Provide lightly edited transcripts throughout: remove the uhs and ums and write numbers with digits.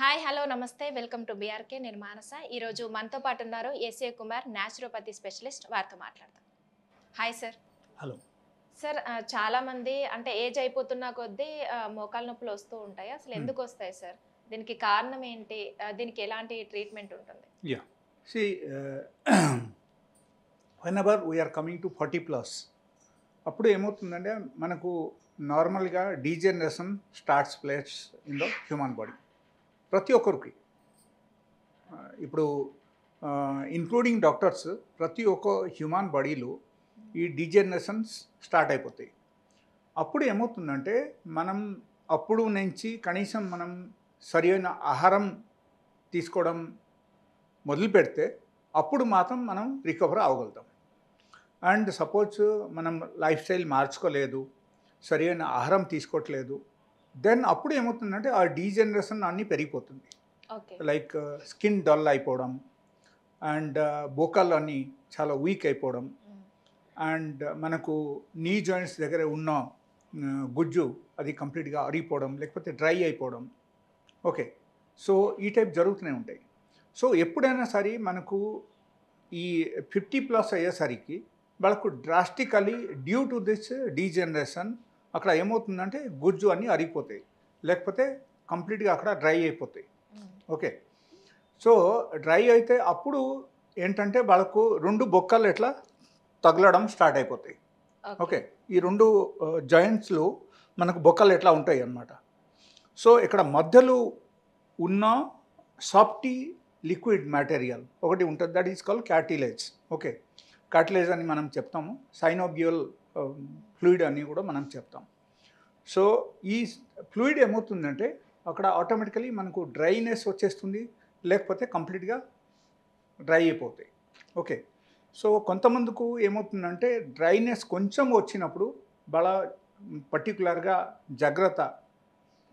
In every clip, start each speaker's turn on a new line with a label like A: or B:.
A: Hi hello నమస్తే welcome to BRK నేను మానస ఈరోజు మనతో పాటు ఉన్నారు ఏసీఏ కుమార్ న్యాచురోపతి స్పెషలిస్ట్ వారితో మాట్లాడతాం. Hi sir.
B: హలో.
A: సార్ చాలా మంది అంటే ఏజ్ అయిపోతున్న కొద్దీ మోకాళ్ళ నొప్పులు వస్తూ ఉంటాయి. అసలు ఎందుకు వస్తాయి సార్? దీనికి కారణం ఏంటి? దీనికి ఎలాంటి ట్రీట్మెంట్ ఉంటుంది?
B: Yeah. See, whenever we are coming to 40 plus, అప్పుడు ఏమవుతుందంటే మనకు నార్మల్గా degeneration starts place in the human body ప్రతి ఒక్కరికి. ఇప్పుడు ఇంక్లూడింగ్ డాక్టర్స్ ప్రతి ఒక్క హ్యూమన్ బాడీలో ఈ డీజనరేషన్స్ స్టార్ట్ అయిపోతాయి. అప్పుడు ఏమవుతుందంటే మనం అప్పుడు నుంచి కనీసం మనం సరైన ఆహారం తీసుకోవడం మొదలు పెడితే అప్పుడు మాత్రం మనం రికవర్ అవ్వగలుగుతాం. అండ్ సపోజ్ మనం లైఫ్ స్టైల్ మార్చుకోలేదు, సరైన ఆహారం తీసుకోవట్లేదు, దెన్ అప్పుడు ఏమవుతుందంటే ఆ డీజనరేషన్ అన్నీ పెరిగిపోతుంది. లైక్ స్కిన్ డల్ అయిపోవడం అండ్ బోకాళ్ళు అన్నీ చాలా వీక్ అయిపోవడం అండ్ మనకు నీ జాయింట్స్ దగ్గర ఉన్న గుజ్జు అది కంప్లీట్గా అరిగిపోవడం లేకపోతే డ్రై అయిపోవడం. ఓకే, సో ఈ టైప్ జరుగుతూనే ఉంటాయి. సో ఎప్పుడైనా సరే మనకు ఈ 50+ అయ్యేసరికి వాళ్ళకు drastically due to this degeneration అక్కడ ఏమవుతుందంటే గుజ్జు అన్నీ అరిగిపోతాయి లేకపోతే కంప్లీట్గా అక్కడ డ్రై అయిపోతాయి. ఓకే, సో డ్రై అయితే అప్పుడు ఏంటంటే వాళ్ళకు రెండు బొక్కలు ఎట్లా తగలడం స్టార్ట్ అయిపోతాయి. ఓకే, ఈ రెండు జాయింట్స్లో మనకు బొక్కలు ఎట్లా ఉంటాయి అన్నమాట. సో ఇక్కడ మధ్యలో ఉన్న సాఫ్టీ లిక్విడ్ మెటీరియల్ ఒకటి ఉంటుంది, that is called cartilage. Okay, cartilage అని మనం చెప్తాము, సైనోబియల్ ఫ్లూయిడ్ అని కూడా మనం చెప్తాం. సో ఈ ఫ్లూయిడ్ ఏమవుతుందంటే అక్కడ ఆటోమేటికలీ మనకు డ్రైనెస్ వచ్చేస్తుంది లేకపోతే కంప్లీట్గా డ్రై అయిపోతాయి. ఓకే, సో కొంతమందికి ఏమవుతుందంటే డ్రైనెస్ కొంచెం వచ్చినప్పుడు బాగా పర్టికులర్గా జాగ్రత్త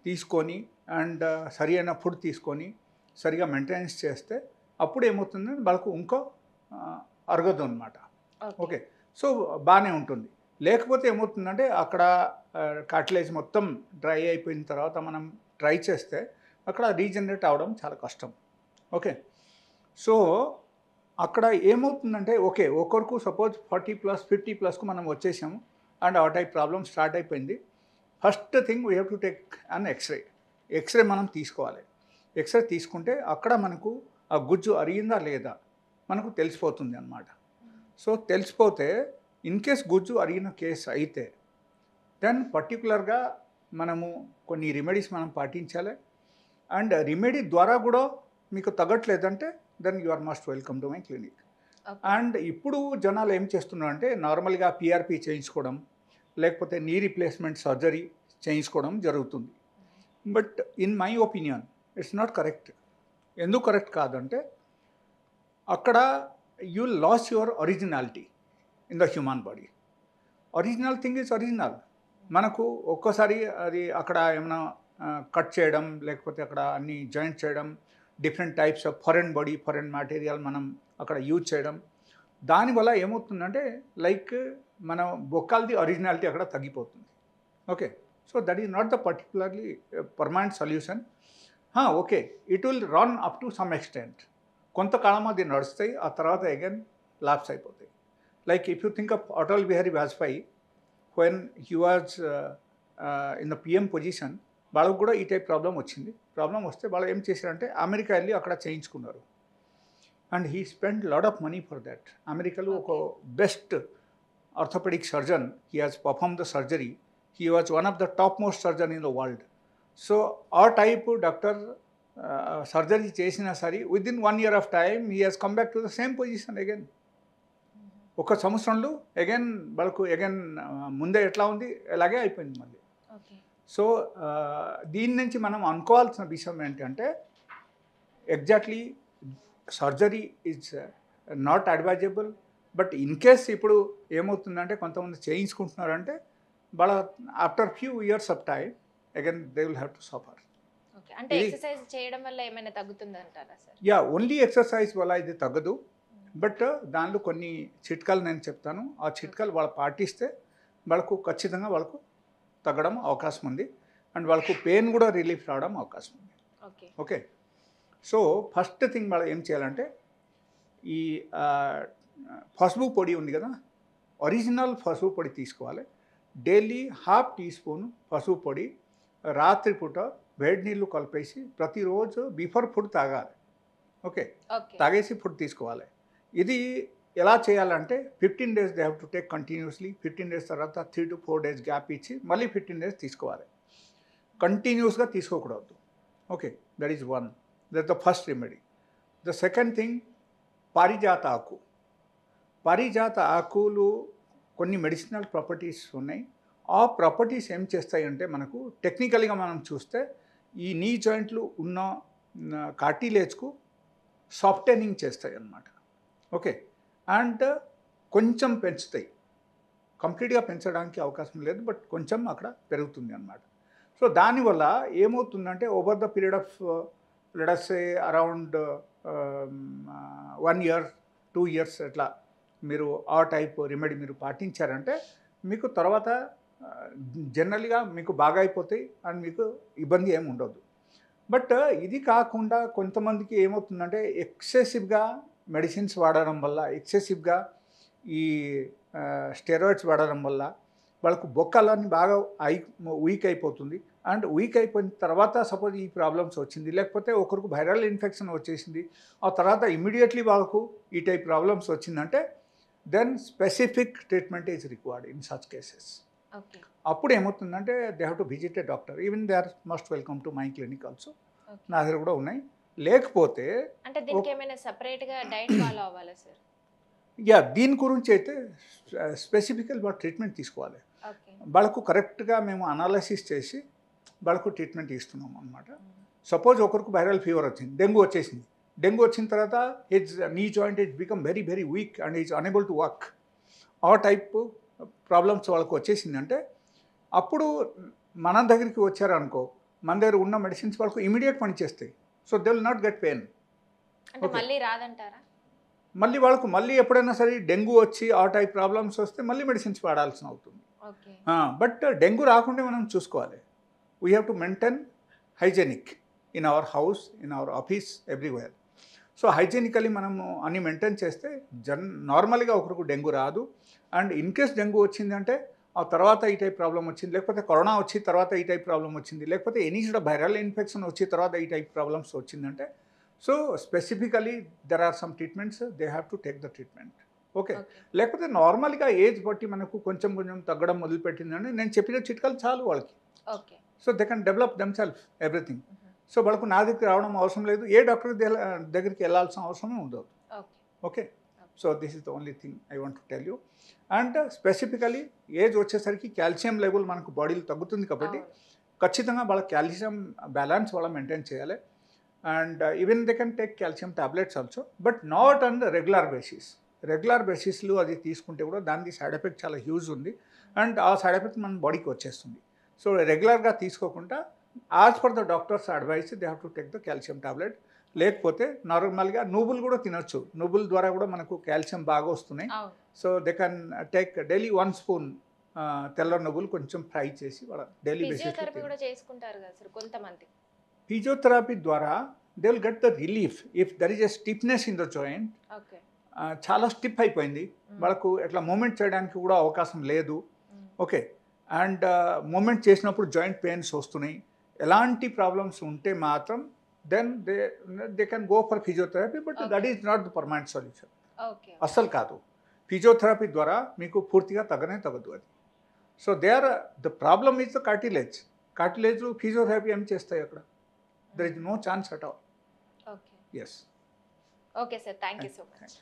B: తీసుకొని అండ్ సరి అయిన ఫుడ్ తీసుకొని సరిగా మెయింటెనెన్స్ చేస్తే అప్పుడు ఏమవుతుందంటే వాళ్ళకు ఇంకో అరగదు అనమాట. ఓకే, సో బాగానే ఉంటుంది. లేకపోతే ఏమవుతుందంటే అక్కడ కార్టిలేజ్ మొత్తం డ్రై అయిపోయిన తర్వాత మనం ట్రై చేస్తే అక్కడ రీజనరేట్ అవ్వడం చాలా కష్టం. ఓకే, సో అక్కడ ఏమవుతుందంటే ఓకే ఒకరికి సపోజ్ 40+, 50+కు మనం వచ్చేసాము అండ్ ఆ టైప్ ప్రాబ్లమ్ స్టార్ట్ అయిపోయింది. First thing we have to take an X ray మనం తీసుకోవాలి. ఎక్స్రే తీసుకుంటే అక్కడ మనకు ఆ గుజ్జు అరిగిందా లేదా మనకు తెలిసిపోతుంది అన్నమాట. సో తెలిసిపోతే ఇన్ కేస్ గుజ్జు అరిగిన కేసు అయితే దెన్ పర్టికులర్గా మనము కొన్ని రెమెడీస్ మనం పాటించాలి. అండ్ రెమెడీ ద్వారా కూడా మీకు తగ్గట్లేదంటే then you are must welcome to my clinic. And ఇప్పుడు జనాలు ఏం చేస్తున్నారు అంటే నార్మల్గా పిఆర్పి చేయించుకోవడం లేకపోతే నీ రీప్లేస్మెంట్ సర్జరీ చేయించుకోవడం జరుగుతుంది. But in my opinion it's not correct. ఎందుకు కరెక్ట్ కాదంటే అక్కడ you lose your originality in the human body. Original thing is original. మనకు ఒక్కోసారి అది అక్కడ ఏమైనా కట్ చేయడం లేకపోతే అక్కడ అన్ని జాయింట్ చేయడం, different types of foreign body foreign material మనం అక్కడ యూజ్ చేయడం, దానివల్ల ఏమవుతుందంటే లైక్ మన బొక్కాలది ఒరిజినాలిటీ అక్కడ తగ్గిపోతుంది. Okay, so that is not the particularly permanent solution. Okay, it will run up to some extent. కొంతకాలం అది నడుస్తాయి, ఆ తర్వాత అగైన్ లాప్స్ అయిపోతాయి. Like if you think of Atal Bihari Vajpayee when he was in the PM position, వాళ్ళకు కూడా ఈ type problem వచ్చింది. ప్రాబ్లం వస్తే వాళ్ళు ఏం చేశారంటే అమెరికా వెళ్ళి అక్కడ చేయించుకున్నారు. And he spend lot of money for that. అమెరికాలో ఒక best orthopaedic surgeon, he has perform the surgery. He was one of the top most surgeon in the world. So ఆ టైప్ డాక్టర్ సర్జరీ చేసినా సరే within 1 year of time he has come back to the same position again. ఒక సంవత్సరంలో again వాళ్ళకు again ముందే ఎట్లా ఉంది అలాగే అయిపోయింది మళ్ళీ. సో దీని నుంచి మనం అనుకోవాల్సిన విషయం ఏంటంటే exactly surgery is not advisable. But in case ఇప్పుడు ఏమవుతుందంటే కొంతమంది చేయించుకుంటున్నారంటే వాళ్ళ after few years of time again they will have to suffer.
A: అంటే ఎక్సర్సైజ్ చేయడం వల్ల ఏమైనా తగ్గుతుందంటారా సార్?
B: యా, ఓన్లీ ఎక్సర్సైజ్ వల్ల ఇది తగ్గదు. బట్ దానిలో కొన్ని చిట్కాలు నేను చెప్తాను. ఆ చిట్కాలు వాళ్ళు పాటిస్తే వాళ్ళకు ఖచ్చితంగా వాళ్ళకు తగ్గడం అవకాశం ఉంది అండ్ వాళ్ళకు పెయిన్ కూడా రిలీఫ్ రావడం అవకాశం ఉంది. ఓకే. సో ఫస్ట్ థింగ్ మనం ఏం చేయాలంటే ఈ పసుపు పొడి ఉంది కదా, ఒరిజినల్ పసుపు పొడి తీసుకోవాలి. డైలీ ½ టీ స్పూన్ పసుపు పొడి రాత్రిపూట వేడి నీళ్ళు కలిపేసి ప్రతిరోజు బిఫోర్ ఫుడ్ తాగాలి. ఓకే, తాగేసి ఫుడ్ తీసుకోవాలి. ఇది ఎలా చేయాలంటే 15 days they have to take continuously. 15 days తర్వాత 3 to 4 days గ్యాప్ ఇచ్చి మళ్ళీ 15 days తీసుకోవాలి. కంటిన్యూస్గా తీసుకోకూడదు. Okay, that is one. That the first remedy. The second thing, పారిజాత ఆకు. పారిజాత ఆకులు కొన్ని మెడిసినల్ ప్రాపర్టీస్ ఉన్నాయి. ఆ ప్రాపర్టీస్ ఏం చేస్తాయంటే మనకు టెక్నికల్గా మనం చూస్తే ఈ నీ జాయింట్లు ఉన్న కార్టిలేజ్కు సాఫ్టెనింగ్ చేస్తాయి అన్నమాట. ఓకే, అండ్ కొంచెం పెంచుతాయి. కంప్లీట్గా పెంచడానికి అవకాశం లేదు, బట్ కొంచెం అక్కడ పెరుగుతుంది అన్నమాట. సో దానివల్ల ఏమవుతుందంటే over the period of let's say around 1 year 2 years అట్లా మీరు ఆ టైప్ రెమెడీ మీరు పాటించారంటే మీకు తర్వాత జనరల్గా మీకు బాగా అయిపోతాయి అండ్ మీకు ఇబ్బంది ఏమి ఉండదు. బట్ ఇది కాకుండా కొంతమందికి ఏమవుతుందంటే ఎక్సెసివ్గా మెడిసిన్స్ వాడడం వల్ల, ఎక్సెసివ్గా ఈ స్టెరాయిడ్స్ వాడడం వల్ల వాళ్ళకు బొక్కలన్నీ బాగా వీక్ అయిపోతుంది. అండ్ వీక్ అయిపోయిన తర్వాత సపోజ్ ఈ ప్రాబ్లమ్స్ వచ్చింది, లేకపోతే ఒకరికి వైరల్ ఇన్ఫెక్షన్ వచ్చేసింది, ఆ తర్వాత ఇమీడియట్లీ వాళ్ళకు ఈ టైప్ ప్రాబ్లమ్స్ వచ్చిందంటే then specific treatment is required in such cases. అప్పుడు ఏమవుతుందంటే they have to visit a doctor. Even they are must welcome to my clinic also. నా దగ్గర కూడా ఉన్నాయి. లేకపోతే
A: అంటే దీనికి ఏమైనా సెపరేట్గా డైట్ ఫాలో అవ్వాలా సార్?
B: యా, దీని గురించి అయితే స్పెసిఫికల్ వాళ్ళ ట్రీట్మెంట్ తీసుకోవాలి. వాళ్ళకు కరెక్ట్గా మేము అనాలిసిస్ చేసి వాళ్ళకు ట్రీట్మెంట్ ఇస్తున్నాం అనమాట. సపోజ్ ఒకరికి వైరల్ ఫీవర్ వచ్చింది, డెంగ్యూ వచ్చేసింది. డెంగ్యూ వచ్చిన తర్వాత his knee joint it become very very weak and is unable to work. ఆ టైప్ ప్రాబ్లమ్స్ వాళ్ళకు వచ్చేసిందంటే అప్పుడు మన దగ్గరికి వచ్చారనుకో, మన దగ్గర ఉన్న మెడిసిన్స్ వాళ్ళకు ఇమీడియట్ పనిచేస్తాయి. So they will not get pain.
A: అంటే మళ్ళీ రాదంటారా?
B: మళ్ళీ వాళ్ళకు మళ్ళీ ఎప్పుడైనా సరే డెంగ్యూ వచ్చి ఆ టైప్ ప్రాబ్లమ్స్ వస్తే మళ్ళీ మెడిసిన్స్ వాడాల్సిన అవుతుంది. బట్ డెంగ్యూ రాకుండా మనం చూసుకోవాలి. We have to maintain hygienic in our house, in our office, everywhere. So hygienically మనము అన్ని మెయింటైన్ చేస్తే నార్మల్గా ఒకరికి డెంగ్యూ రాదు. అండ్ ఇన్ కేస్ డెంగ్యూ వచ్చిందంటే ఆ తర్వాత ఈ టైప్ ప్రాబ్లం వచ్చింది, లేకపోతే కరోనా వచ్చి తర్వాత ఈ టైప్ ప్రాబ్లం వచ్చింది, లేకపోతే ఎనీ కూడా వైరల్ ఇన్ఫెక్షన్ వచ్చి తర్వాత ఈ టైప్ ప్రాబ్లమ్స్ వచ్చిందంటే so specifically there are some treatments, they have to take the treatment. Okay, లేకపోతే నార్మల్గా ఏజ్ బట్టి మనకు కొంచెం కొంచెం తగ్గడం మొదలుపెట్టిందంటే నేను చెప్పిన చిట్కాలు చాలు వాళ్ళకి. So they can develop themself everything. So వాళ్ళకు నా దగ్గరికి రావడం అవసరం లేదు, ఏ డాక్టర్ దగ్గరికి వెళ్ళాల్సిన అవసరమే ఉండదు. Okay, so this is the only thing I want to tell you. And specifically age వచ్చేసరికి కాల్షియం లెవెల్ మనకు బాడీలో తగ్గుతుంది కాబట్టి ఖచ్చితంగా వాళ్ళ కాల్షియం బ్యాలెన్స్ వాళ్ళ మెయింటైన్ చేయాలి. And even they can take calcium tablets also, but not on the regular basis. Regular బేసిస్లో అది తీసుకుంటే కూడా దానికి సైడ్ ఎఫెక్ట్ చాలా హ్యూజ్ ఉంది. అండ్ ఆ సైడ్ ఎఫెక్ట్ మన బాడీకి వచ్చేస్తుంది. సో రెగ్యులర్గా తీసుకోకుండా as per the doctors advice they have to take the calcium tablet. లేకపోతే నార్మల్గా నువ్వులు కూడా తినొచ్చు. నువ్వుల ద్వారా కూడా మనకు కాల్షియం బాగా వస్తున్నాయి. So they can take daily 1 spoon తెల్ల నువ్వులు కొంచెం ఫ్రై చేసి వాళ్ళ డైలీ బేసిస్
A: కూడా చేసుకుంటారు కదా సార్ కొంతమంది.
B: ఫిజియోథెరపీ ద్వారా they will get the relief if there is a stiffness in the joint. చాలా స్టిఫ్ అయిపోయింది, వాళ్ళకు ఎట్లా మూమెంట్ చేయడానికి కూడా అవకాశం లేదు. ఓకే, అండ్ మూమెంట్ చేసినప్పుడు జాయింట్ పెయిన్స్ వస్తున్నాయి, ఎలాంటి ప్రాబ్లమ్స్ ఉంటే మాత్రం then they can go for physiotherapy. But that is not the permanent solution. అస్సలు కాదు. ఫిజియోథెరపీ ద్వారా మీకు పూర్తిగా తగ్గనే తగ్గదు అది. So the problem is the cartilage. Cartilage physiotherapy ఏం చేస్తాయి అక్కడ? There is no chance at all.
A: Okay sir, thank you so much.